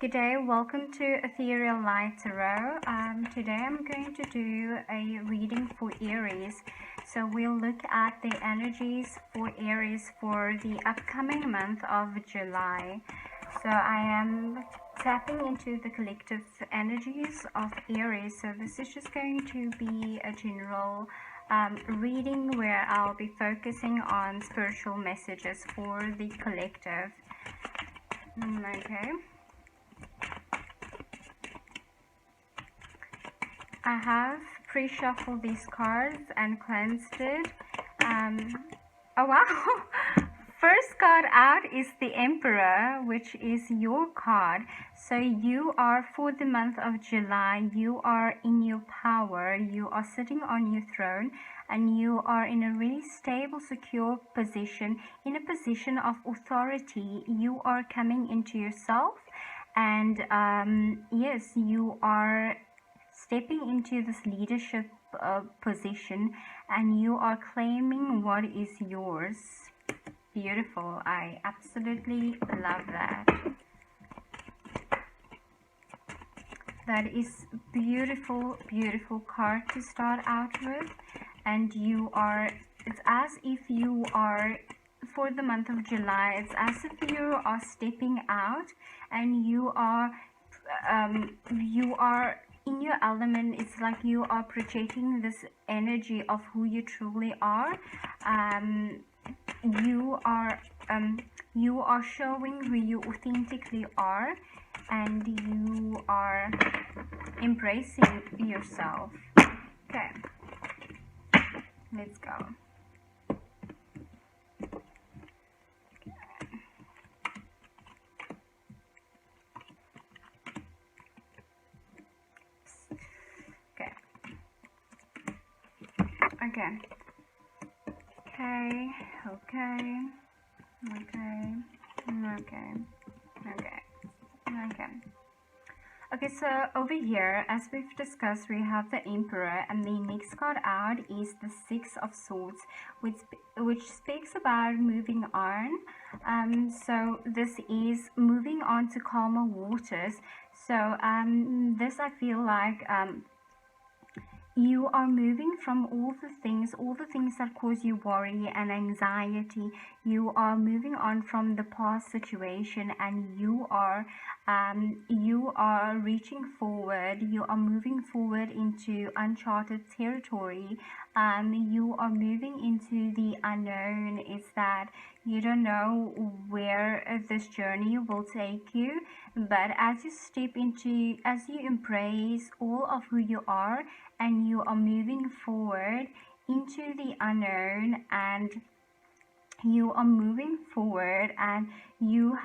Good day, welcome to Ethereal Light Tarot. Today I'm going to do a reading for Aries. So we'll look at the energies for Aries for the upcoming month of July. So I am tapping into the collective energies of Aries. So this is just going to be a general reading where I'll be focusing on spiritual messages for the collective. Okay. I have pre-shuffled these cards and cleansed it. Oh wow! First card out is the Emperor, which is your card. So you are, for the month of July, you are in your power, you are sitting on your throne, and you are in a really stable, secure position, in a position of authority. You are coming into yourself, and yes, you are stepping into this leadership position, and you are claiming what is yours. Beautiful. I absolutely love that. That is beautiful, beautiful card to start out with. And you are, it's as if you are, for the month of July, it's as if you are stepping out and you are in your element. It's like you are projecting this energy of who you truly are. You are showing who you authentically are, and you are embracing yourself. Okay, let's go. Okay, so over here, as we've discussed, we have the Emperor, and the next card out is the Six of Swords, which speaks about moving on. So this is moving on to calmer waters. So this, I feel like you are moving from all the things that cause you worry and anxiety. You are moving on from the past situation, and you are reaching forward. You are moving forward into uncharted territory. You are moving into the unknown. It's that you don't know where this journey will take you, but as you embrace all of who you are, and you are moving forward into the unknown, and you are moving forward, and you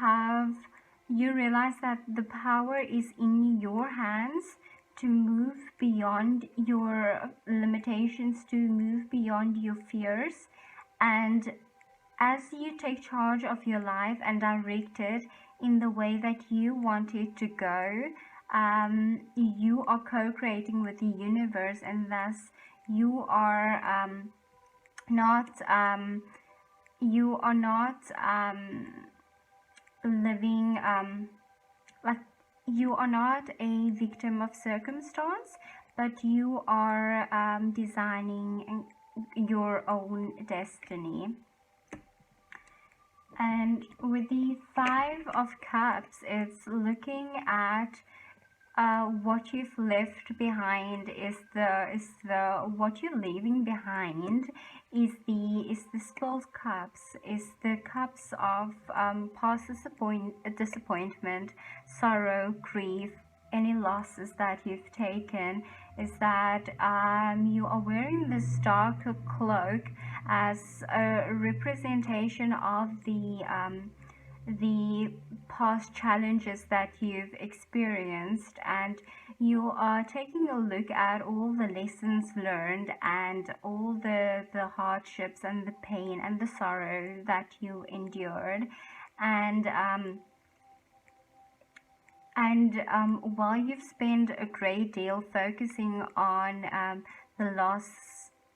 realize that the power is in your hands to move beyond your limitations, to move beyond your fears. And as you take charge of your life and direct it in the way that you want it to go, you are co-creating with the universe, and thus you are not living like you are not a victim of circumstance, but you are designing your own destiny. And with the Five of Cups, it's looking at what you've left behind. What you're leaving behind is the spilled cups, is the cups of past disappointment, sorrow, grief, any losses that you've taken. Is that you are wearing this dark cloak as a representation of the past challenges that you've experienced, and you are taking a look at all the lessons learned and all the hardships and the pain and the sorrow that you endured. And while you've spent a great deal focusing on the loss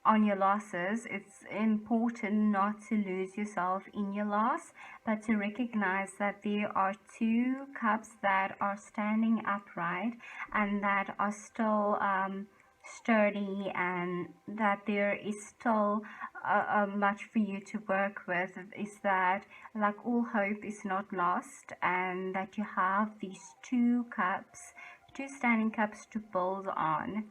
on your losses, it's important not to lose yourself in your loss, but to recognize that there are two cups that are standing upright and that are still sturdy, and that there is still much for you to work with. Is that, like, all hope is not lost, and that you have these two cups, two standing cups to build on.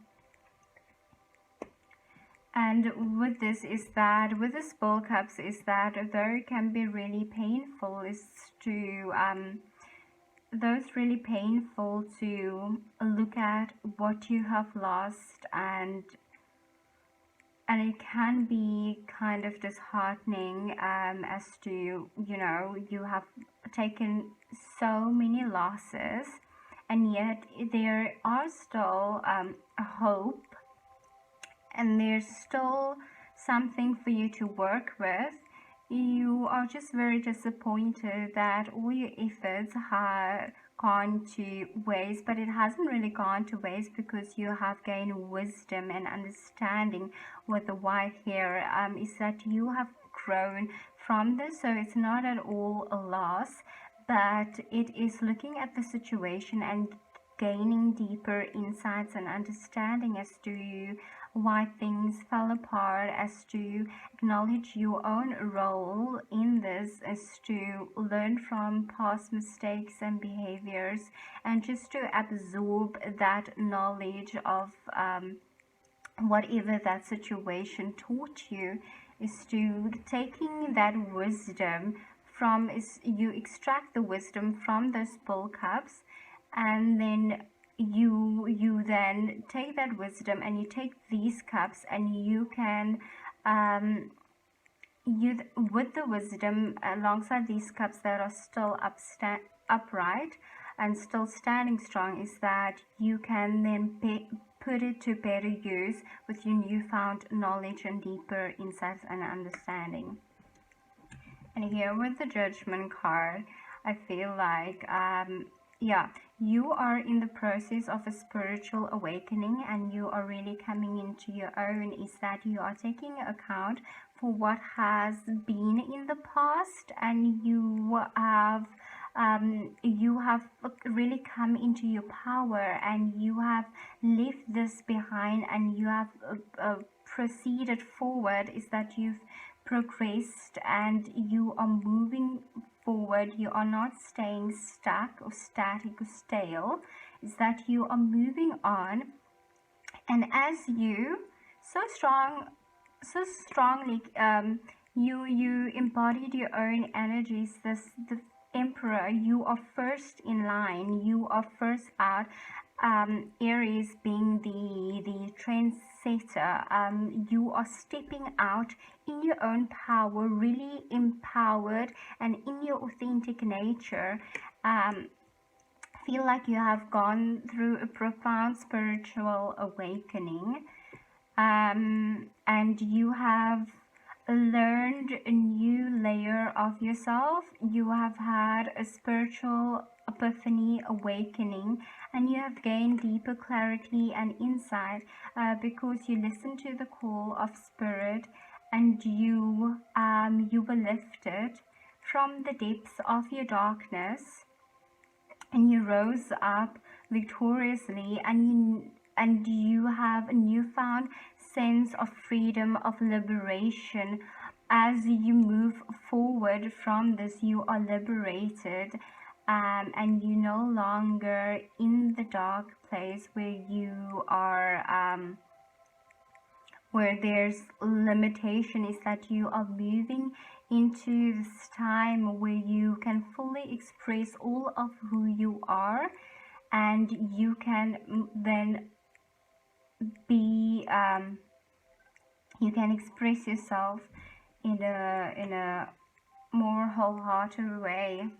And with this is that, with the Spill Cups, is that though it can be really painful, is to though it's really painful to look at what you have lost, and it can be kind of disheartening, as to, you know, you have taken so many losses, and yet there are still a hope, and there's still something for you to work with. You are just very disappointed that all your efforts have gone to waste, but it hasn't really gone to waste, because you have gained wisdom and understanding with the white hair. Is that you have grown from this, so it's not at all a loss, but it is looking at the situation and gaining deeper insights and understanding as to why things fell apart, as to acknowledge your own role in this, as to learn from past mistakes and behaviors, and just to absorb that knowledge of whatever that situation taught you. Is to taking that wisdom from, is you extract the wisdom from those Spill Cups, and then you then take that wisdom and you take these cups, and you can you with the wisdom alongside these cups that are still upright and still standing strong, is that you can then put it to better use with your newfound knowledge and deeper insights and understanding. And here with the Judgment card, I feel like yeah, you are in the process of a spiritual awakening, and you are really coming into your own. Is that you are taking account for what has been in the past, and you have really come into your power, and you have left this behind, and you have proceeded forward. Is that you've progressed and you are moving forward. You are not staying stuck or static or stale. Is that you are moving on, and as you so strongly you embodied your own energies. The Emperor, you are first in line, you are first out. Aries being the trendsetter, you are stepping out in your own power, really empowered and in your authentic nature. Feel like you have gone through a profound spiritual awakening, and you have learned a new layer of yourself. You have had a spiritual epiphany, awakening, and you have gained deeper clarity and insight, because you listened to the call of spirit, and you were lifted from the depths of your darkness, and you rose up victoriously, and you have a newfound sense of freedom, of liberation. As you move forward from this, you are liberated, and you no longer in the dark place where you are where there's limitation. Is that you are moving into this time where you can fully express all of who you are, and you can then be you can express yourself in a more wholehearted way.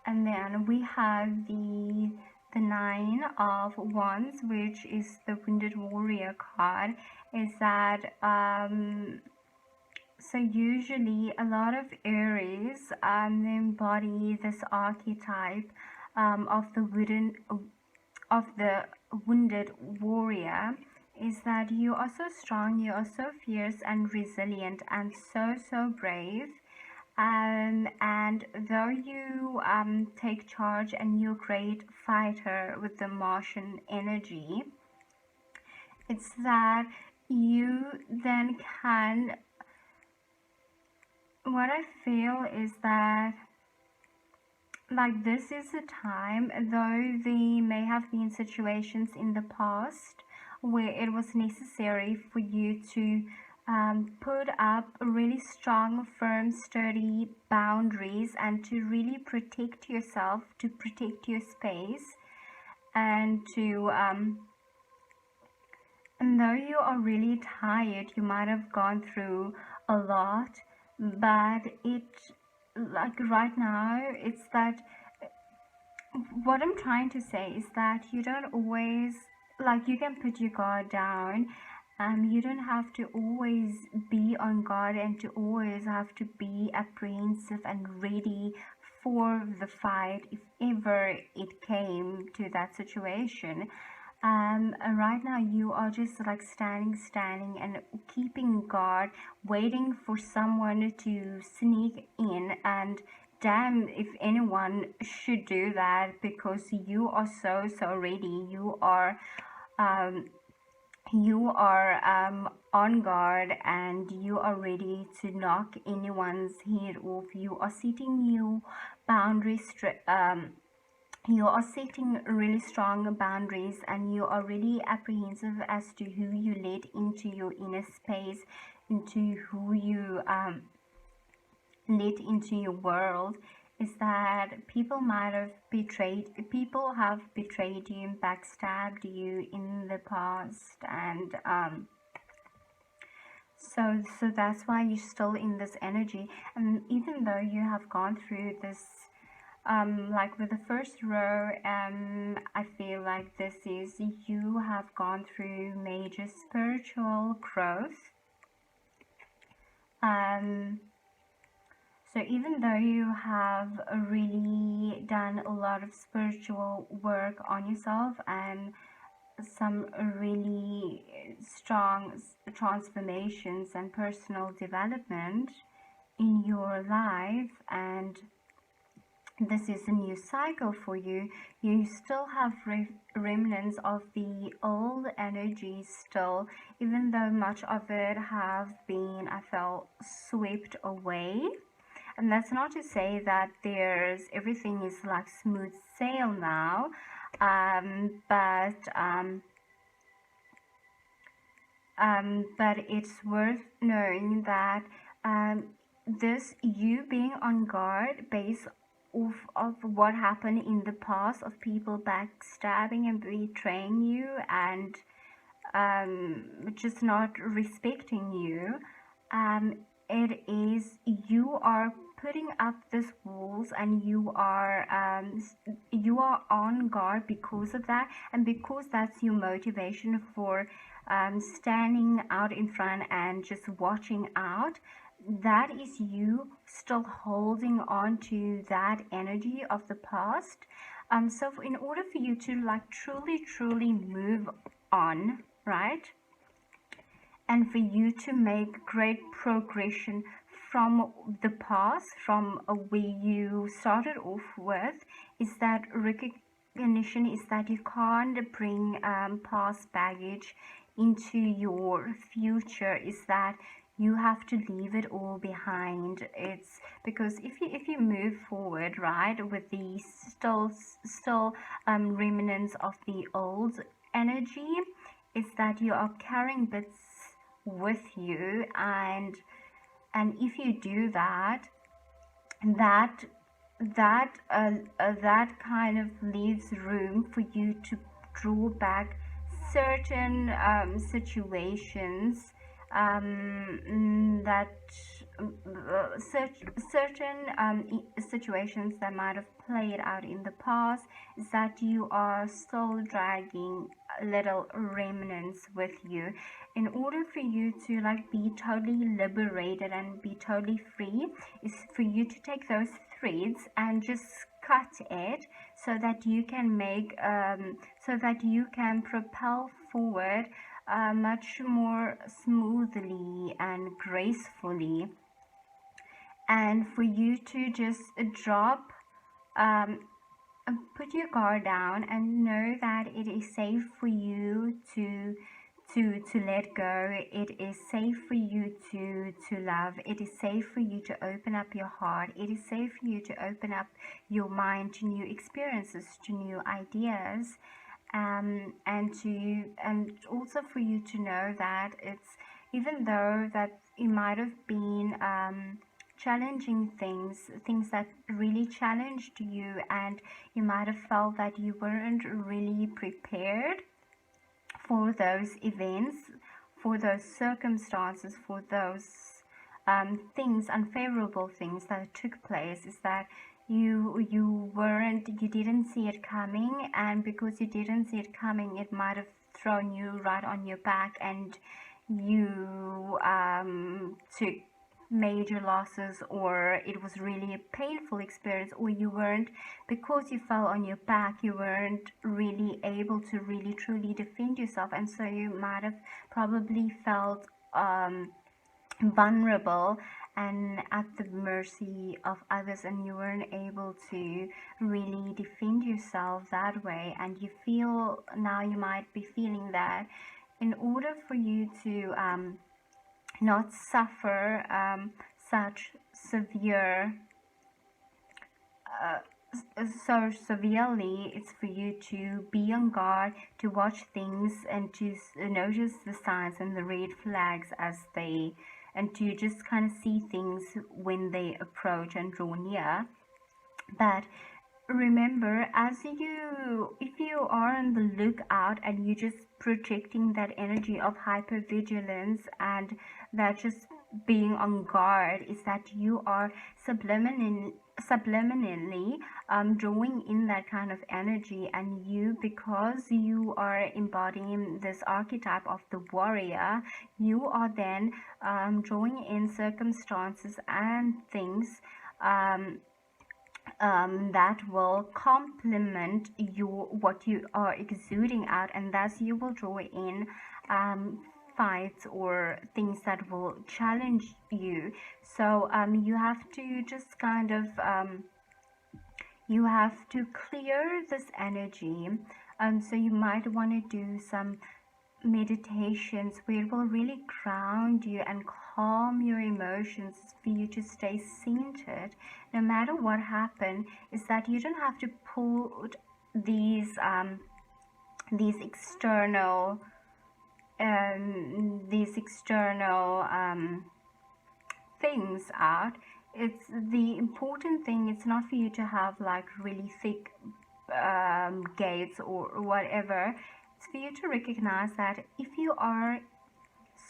And then we have the Nine of Wands, which is the Wounded Warrior card. Is that so usually a lot of Aries embody this archetype of the wounded warrior. is that you are so strong, you are so fierce and resilient and so brave. And though you take charge and you're a great fighter with the Martian energy, it's that you then can, what I feel is that, like, this is a time, though there may have been situations in the past where it was necessary for you to put up really strong, firm, sturdy boundaries and to really protect yourself, to protect your space, and to and though you are really tired, you might have gone through a lot, but it, like right now, it's that, what I'm trying to say is that you don't always, like, you can put your guard down. You don't have to always be on guard and to always have to be apprehensive and ready for the fight if ever it came to that situation. Right now you are just like standing and keeping guard, waiting for someone to sneak in, and damn if anyone should do that, because you are so ready. You are on guard and you are ready to knock anyone's head off. You are setting your boundaries you are setting really strong boundaries, and you are really apprehensive as to who you let into your inner space, into who you let into your world. Is that people have betrayed you and backstabbed you in the past, and so that's why you're still in this energy. And even though you have gone through this, like with the first row, I feel like this is, you have gone through major spiritual growth. So even though you have really done a lot of spiritual work on yourself and some really strong transformations and personal development in your life, and this is a new cycle for you, you still have remnants of the old energy still, even though much of it have been, I felt, swept away. And that's not to say that everything is like smooth sail now, but it's worth knowing that this, you being on guard based of what happened in the past, of people backstabbing and betraying you and just not respecting you, it is, you are putting up these walls, and you are on guard because of that, and because that's your motivation for standing out in front and just watching out. That is you still holding on to that energy of the past. So in order for you to like truly move on, right, and for you to make great progression from the past, from where you started off with, is that recognition is that you can't bring past baggage into your future, is that you have to leave it all behind. It's because if you move forward, right, with the still remnants of the old energy, is that you are carrying bits with you, and if you do that, that kind of leaves room for you to draw back certain situations, that certain situations that might have played out in the past, is that you are still dragging little remnants with you. In order for you to like be totally liberated and be totally free, is for you to take those threads and just cut it, so that you can make so that you can propel forward much more smoothly and gracefully, and for you to just drop, um, put your guard down and know that it is safe for you to let go. It is safe for you to love. It is safe for you to open up your heart. It is safe for you to open up your mind to new experiences, to new ideas, and also for you to know that it's, even though that it might have been challenging things that really challenged you, and you might have felt that you weren't really prepared for those events, for those circumstances, for those things, unfavorable things that took place, is that you didn't see it coming, and because you didn't see it coming, it might have thrown you right on your back, and you took major losses, or it was really a painful experience, or you weren't, because you fell on your back, you weren't really able to really truly defend yourself, and so you might have probably felt vulnerable and at the mercy of others, and you weren't able to really defend yourself that way. And you feel now, you might be feeling that in order for you to not suffer such severe so severely, it's for you to be on guard, to watch things, and to notice the signs and the red flags as they, and to just kind of see things when they approach and draw near. But remember, if you are on the lookout and you're just projecting that energy of hypervigilance and that just being on guard, is that you are subliminally drawing in that kind of energy, and you, because you are embodying this archetype of the warrior, you are then drawing in circumstances and things that will complement what you are exuding out, and thus you will draw in fights or things that will challenge you. So you have to just kind of you have to clear this energy. So you might want to do some meditations where it will really ground you and calm your emotions for you to stay centered no matter what happened. Is that you don't have to put these external things out. It's the important thing, it's not for you to have like really thick gates or whatever. It's for you to recognize that if you are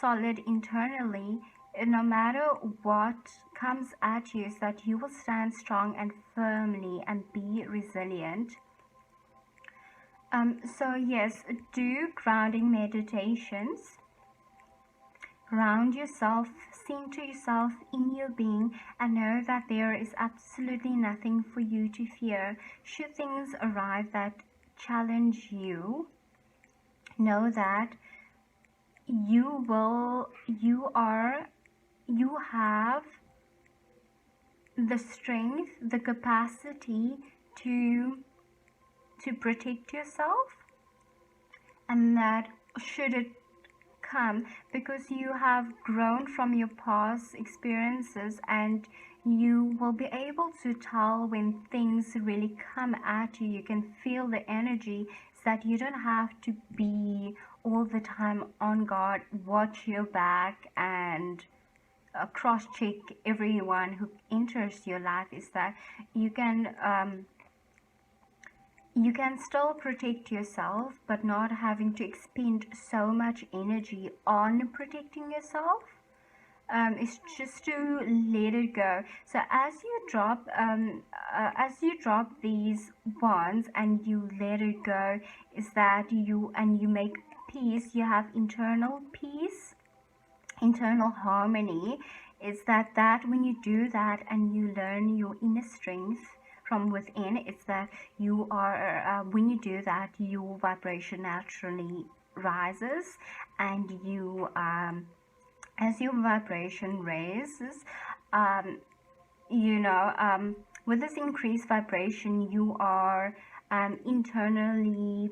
solid internally, no matter what comes at you, is that you will stand strong and firmly and be resilient. So yes, do grounding meditations. Ground yourself, center yourself in your being, and know that there is absolutely nothing for you to fear. Should things arrive that challenge you, know that you have the strength, the capacity to protect yourself, and that should it come, because you have grown from your past experiences, and you will be able to tell when things really come at you. You can feel the energy, so that you don't have to be all the time on guard. Watch your back and cross-check everyone who enters your life. Is that you can still protect yourself, but not having to expend so much energy on protecting yourself. It's just to let it go. So as you drop these wands and you let it go, is that you make peace. You have internal peace, internal harmony. Is that when you do that and you learn your inner strength from within, it's that you are when you do that, your vibration naturally rises, and you as your vibration raises, um, with this increased vibration, you are internally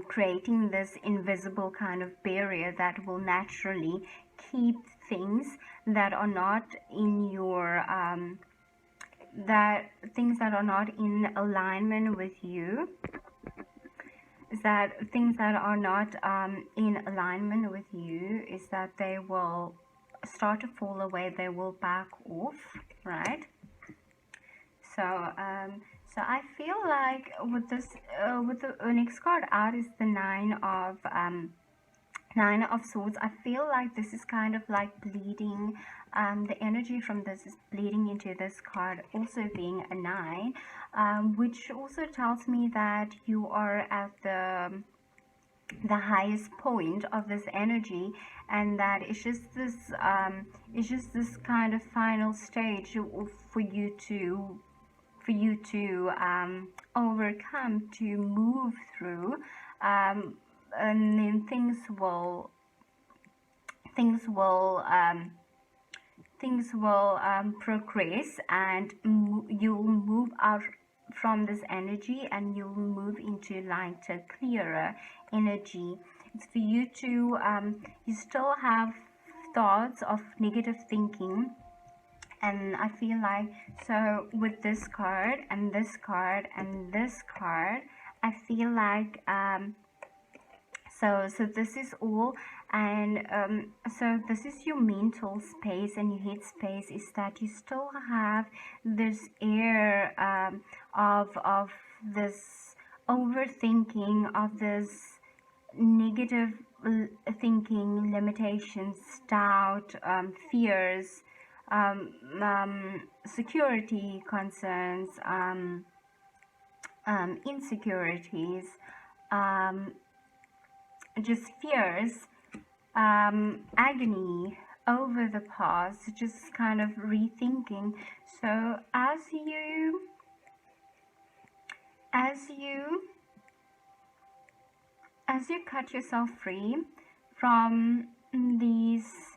creating this invisible kind of barrier that will naturally keep things that are not in your that things that are not in alignment with you, is that things that are not in alignment with you, is that they will start to fall away, they will back off, right? So so I feel like with this with the next card out is the Nine of Swords. I feel like this is kind of like bleeding. The energy from this is bleeding into this card, also being a 9, which also tells me that you are at the highest point of this energy, and that it's just this kind of final stage for you to overcome, to move through, and then things will progress, and you'll move out from this energy, and you'll move into lighter, clearer energy. It's for you to you still have thoughts of negative thinking, and I feel like, so with this card and this card and this card, I feel like so this is all, and so this is your mental space and your head space, is that you still have this air of this overthinking, of this negative thinking, limitations, doubt, fears, security concerns, insecurities, just fears, agony over the past, just kind of rethinking. So as you cut yourself free from these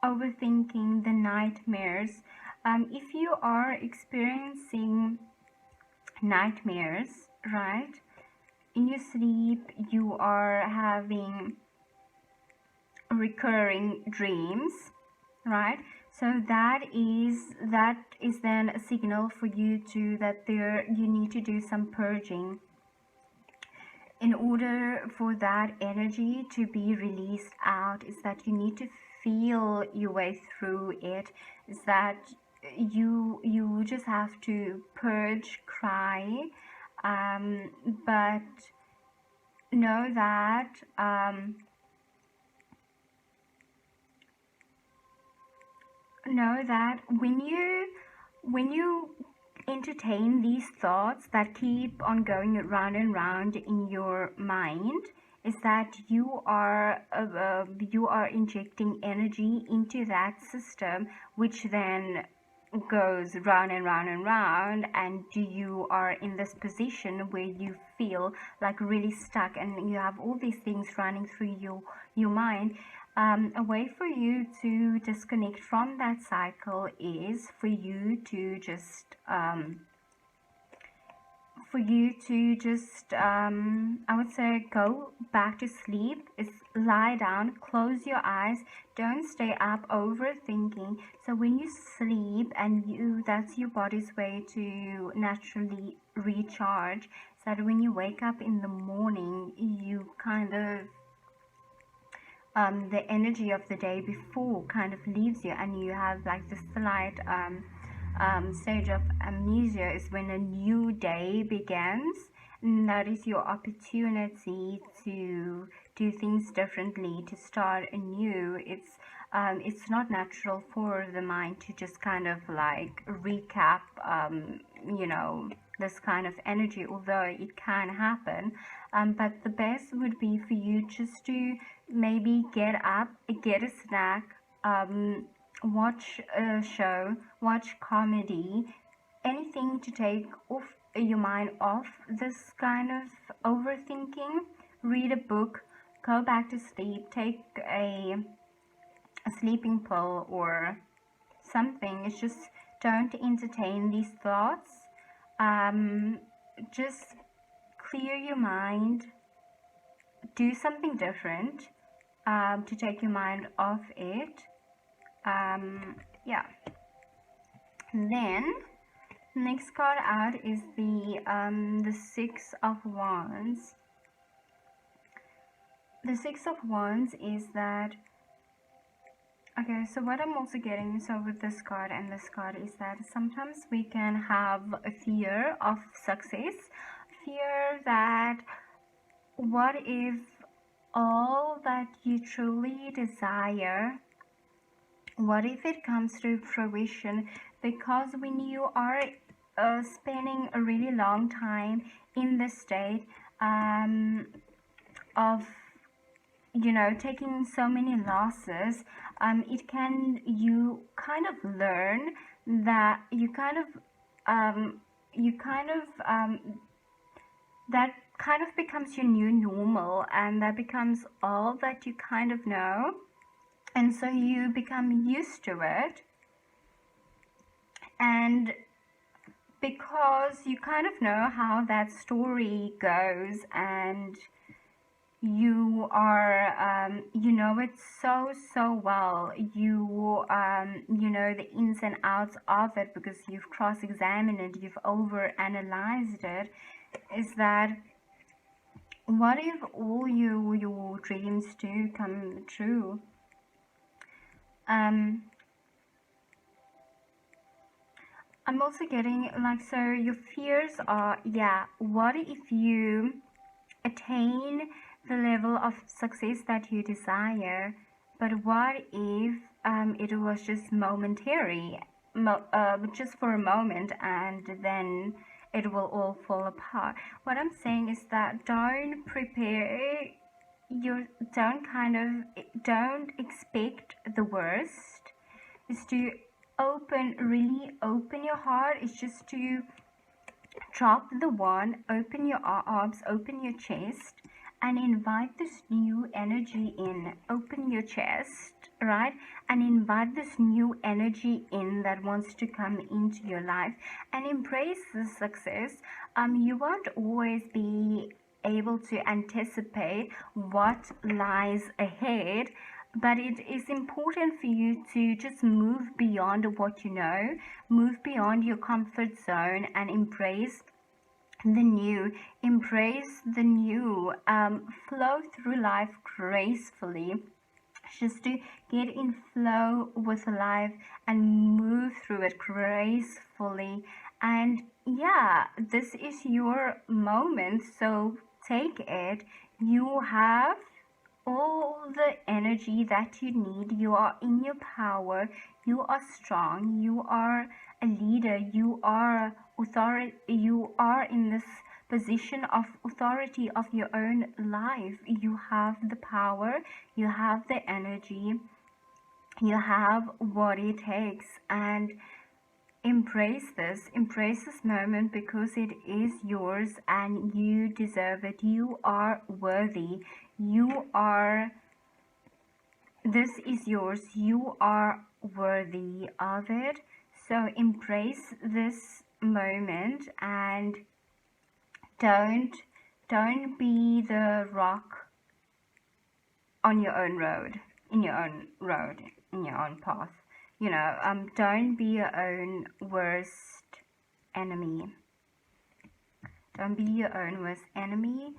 overthinking, the nightmares, if you are experiencing nightmares, right, in your sleep, you are having recurring dreams, right? So that is then a signal for you to that you need to do some purging in order for that energy to be released out. Is that you need to feel your way through it. Is that you just have to purge, cry, but know that when you entertain these thoughts that keep on going round and round in your mind, is that you are injecting energy into that system, which then goes round and round and round, and you are in this position where you feel like really stuck, and you have all these things running through your mind. A way for you to disconnect from that cycle is for you to just I would say, go back to sleep. Is lie down, close your eyes, don't stay up overthinking. So when you sleep, and that's your body's way to naturally recharge, so that when you wake up in the morning, you kind of the energy of the day before kind of leaves you, and you have like this slight stage of amnesia, is when a new day begins, and that is your opportunity to do things differently, to start anew. It's not natural for the mind to just kind of like recap this kind of energy, although it can happen. But the best would be for you just to maybe get up, get a snack, watch a show, watch comedy, anything to take off your mind off this kind of overthinking. Read a book, go back to sleep, take a sleeping pill or something. It's just don't entertain these thoughts. Just clear your mind, do something different to take your mind off it. Yeah. And then next card out is the Six of Wands. The Six of Wands is that, okay, so what I'm also getting, so with this card and this card, is that sometimes we can have a fear of success, fear that what if all that you truly desire, what if it comes to fruition? Because when you are spending a really long time in this state of, you know, taking so many losses, you kind of learn that that kind of becomes your new normal, and that becomes all that you kind of know, and so you become used to it. And because you kind of know how that story goes, and you are you know it so well, you know the ins and outs of it because you've cross-examined it, you've over-analyzed it, is that what if all your dreams do come true? I'm also getting like, so your fears are, yeah, what if you attain the level of success that you desire, but what if it was just momentary, just for a moment, and then it will all fall apart? What I'm saying is that don't expect the worst. Is to really open your heart. It's just to drop the wand, open your arms, open your chest, and invite this new energy in. Open your chest, right? And invite this new energy in that wants to come into your life, and embrace the success. You won't always be able to anticipate what lies ahead, but it is important for you to just move beyond what you know, move beyond your comfort zone, and embrace the new. Flow through life gracefully, just to get in flow with life and move through it gracefully. And yeah, this is your moment, so take it. You have all the energy that you need. You are in your power, you are strong, you are a leader, you are authority, you are in this position of authority of your own life. You have the power, you have the energy, you have what it takes. And embrace this moment, because it is yours and you deserve it. You are worthy. This is yours. You are worthy of it. So embrace this moment, and don't be the rock on your own road, in your own path. You know, don't be your own worst enemy. Don't be your own worst enemy.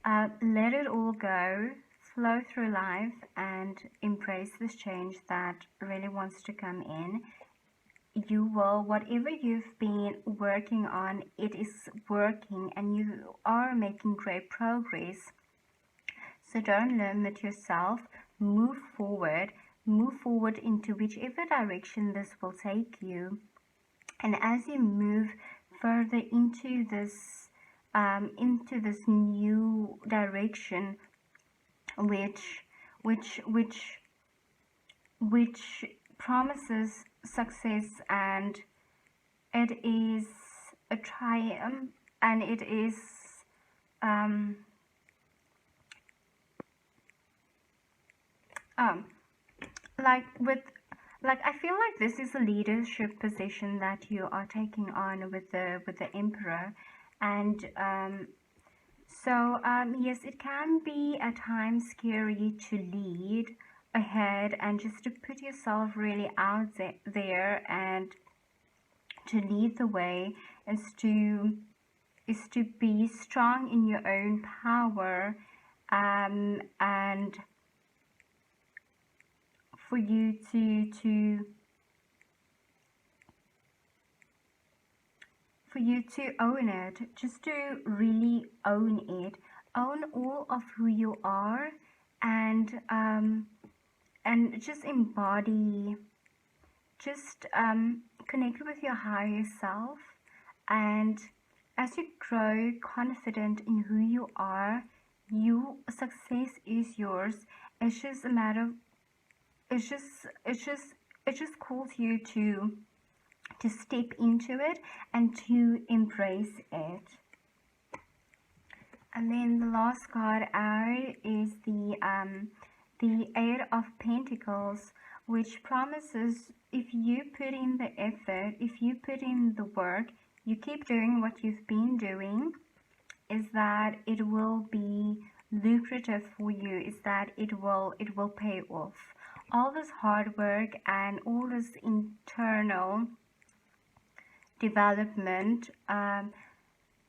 Let it all go. Flow through life and embrace this change that really wants to come in. You will, whatever you've been working on, it is working, and you are making great progress. So don't limit yourself. Move forward into whichever direction this will take you. And as you move further into this new direction, which promises success, and it is a triumph, and it is um, um, like with like I feel like this is a leadership position that you are taking on with the emperor, and yes, it can be at times scary to lead ahead and just to put yourself really out there and to lead the way, is to be strong in your own power, and for you to own it, just to really own it, own all of who you are, and just embody, just connect with your higher self. And as you grow confident in who you are, success is yours. It's just a matter of, it just calls you to step into it and to embrace it. And then the last card out is the Eight of Pentacles, which promises if you put in the effort, if you put in the work, you keep doing what you've been doing, is that it will be lucrative for you, is that it will pay off. All this hard work and all this internal development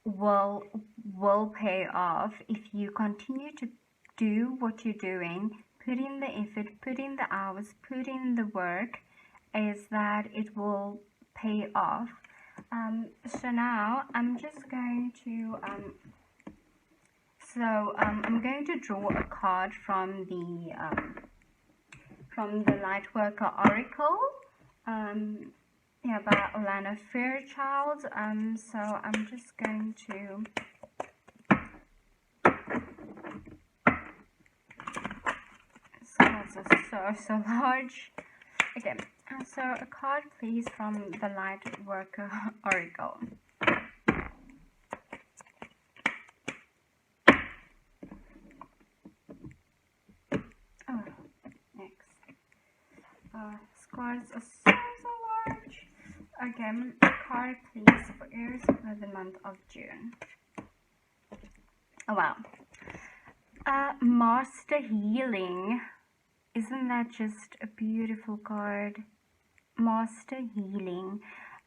will pay off if you continue to do what you're doing, put in the effort, put in the hours, put in the work, is that it will pay off. So now I'm just going to I'm going to draw a card from the Lightworker Oracle, by Alana Fairchild. So I'm just going to these cards are so large. Okay, so a card please from the Lightworker Oracle. Oh, next. Cards are so large. Okay, a card please for Aries for the month of June. Oh wow. Master Healing. Isn't that just a beautiful card? Master Healing.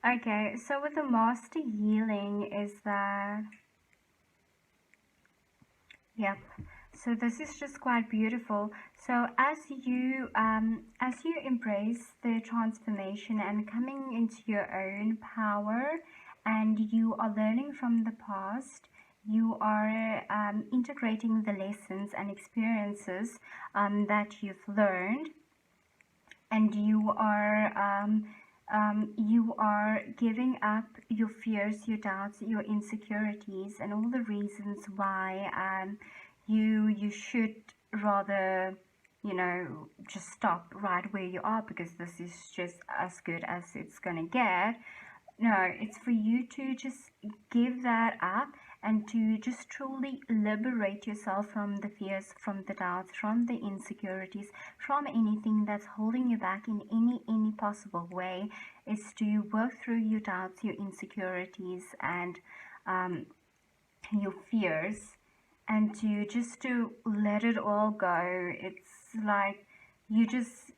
Okay, so with the Master Healing is that, yep, so this is just quite beautiful. So as you embrace the transformation and coming into your own power, and you are learning from the past, you are integrating the lessons and experiences that you've learned, and you are giving up your fears, your doubts, your insecurities, and all the reasons why you should rather, just stop right where you are because this is just as good as it's gonna get. No, it's for you to just give that up and to just truly liberate yourself from the fears, from the doubts, from the insecurities, from anything that's holding you back in any possible way. Is to work through your doubts, your insecurities, and your fears, and to let it all go. It's like you just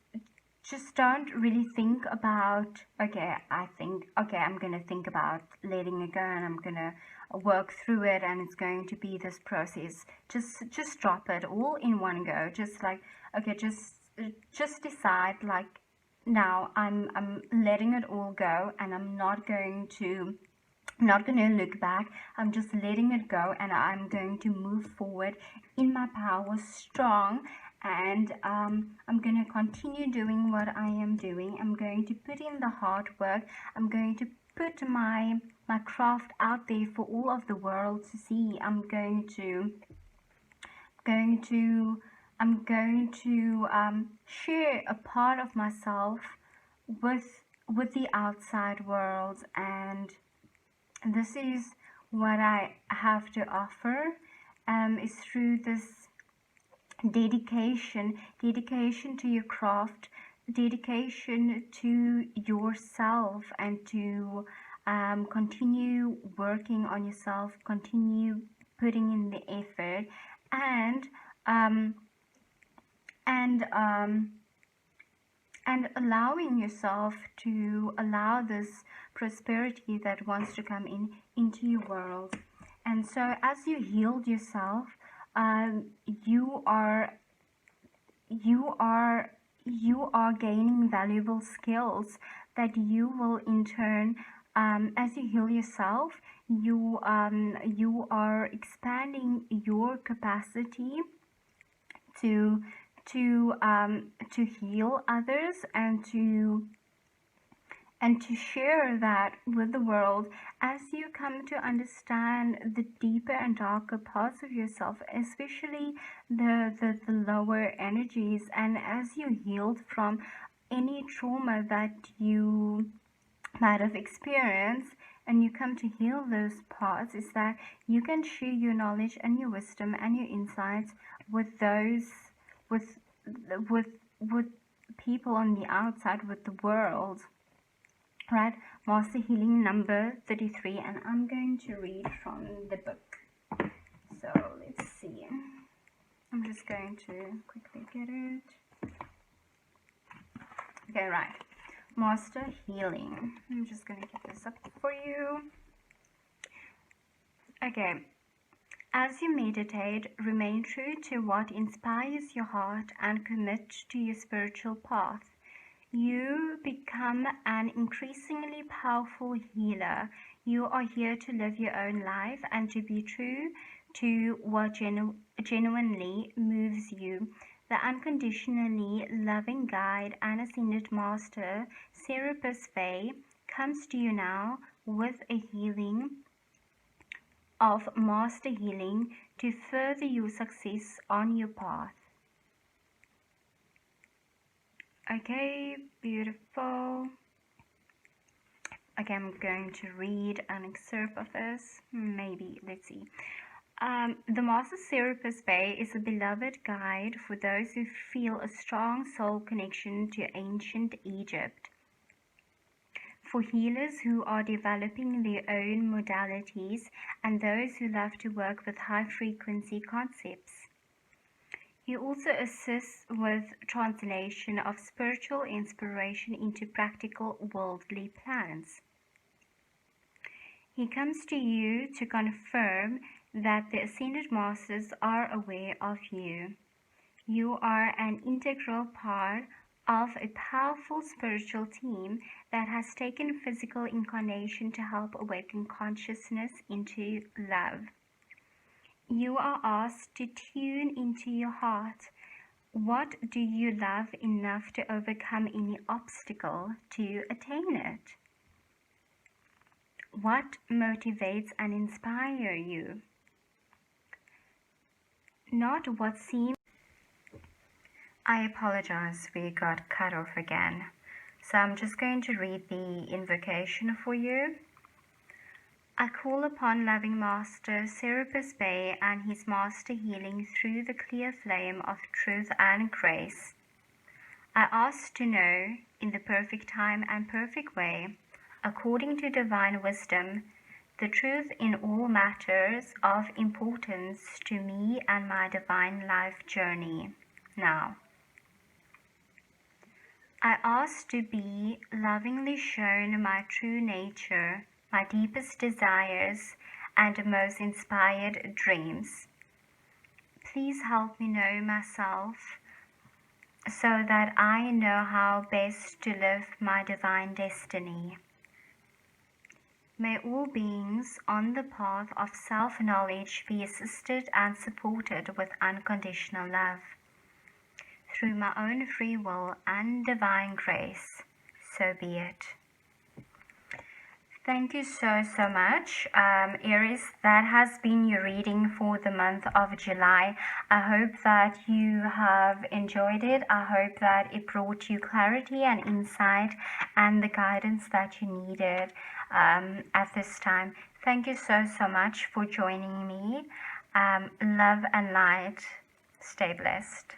don't really think about, okay, I'm gonna think about letting it go, and I'm gonna work through it, and it's going to be this process. Just drop it all in one go. Just like, okay, just decide, like, now I'm letting it all go, and I'm not going to look back. I'm just letting it go, and I'm going to move forward in my power, strong, and I'm going to continue doing what I am doing. I'm going to put in the hard work. I'm going to put my craft out there for all of the world to see. I'm going to share a part of myself with the outside world, and this is what I have to offer, is through this dedication to your craft, dedication to yourself, and to continue working on yourself, continue putting in the effort, and um, and um, and allowing yourself to allow this prosperity that wants to come into your world. And so as you healed yourself, you are you are gaining valuable skills that you will in turn, as you heal yourself, you are expanding your capacity to to heal others, and to share that with the world, as you come to understand the deeper and darker parts of yourself, especially the lower energies, and as you healed from any trauma that you might have experienced, and you come to heal those parts, is that you can share your knowledge and your wisdom and your insights with those, with with with people on the outside, with the world, right? Master Healing number 33, and I'm going to read from the book. So let's see. I'm just going to quickly get it. Okay, right. Master Healing. I'm just going to get this up for you. Okay. As you meditate, remain true to what inspires your heart and commit to your spiritual path. You become an increasingly powerful healer. You are here to live your own life and to be true to what genuinely moves you. The unconditionally loving guide and ascended master, Serapis Bey, comes to you now with a healing of master healing to further your success on your path. Okay, beautiful. Okay, I'm going to read an excerpt of this. Maybe, let's see. The Master Serapis Bey is a beloved guide for those who feel a strong soul connection to ancient Egypt, for healers who are developing their own modalities, and those who love to work with high-frequency concepts. He also assists with translation of spiritual inspiration into practical worldly plans. He comes to you to confirm that the Ascended Masters are aware of you. You are an integral part of a powerful spiritual team that has taken physical incarnation to help awaken consciousness into love. You are asked to tune into your heart. What do you love enough to overcome any obstacle to attain it? What motivates and inspires you? Not what seems. I apologize, we got cut off again. So I'm just going to read the invocation for you. I call upon loving Master Serapis Bey and his Master Healing through the clear flame of truth and grace. I ask to know, in the perfect time and perfect way, according to divine wisdom, the truth in all matters of importance to me and my divine life journey. Now, I ask to be lovingly shown my true nature, my deepest desires, and most inspired dreams. Please help me know myself so that I know how best to live my divine destiny. May all beings on the path of self-knowledge be assisted and supported with unconditional love. Through my own free will and divine grace, so be it. Thank you so much, Aries. That has been your reading for the month of July. I hope that you have enjoyed it. I hope that it brought you clarity and insight and the guidance that you needed at this time. Thank you so much for joining me. Love and light. Stay blessed.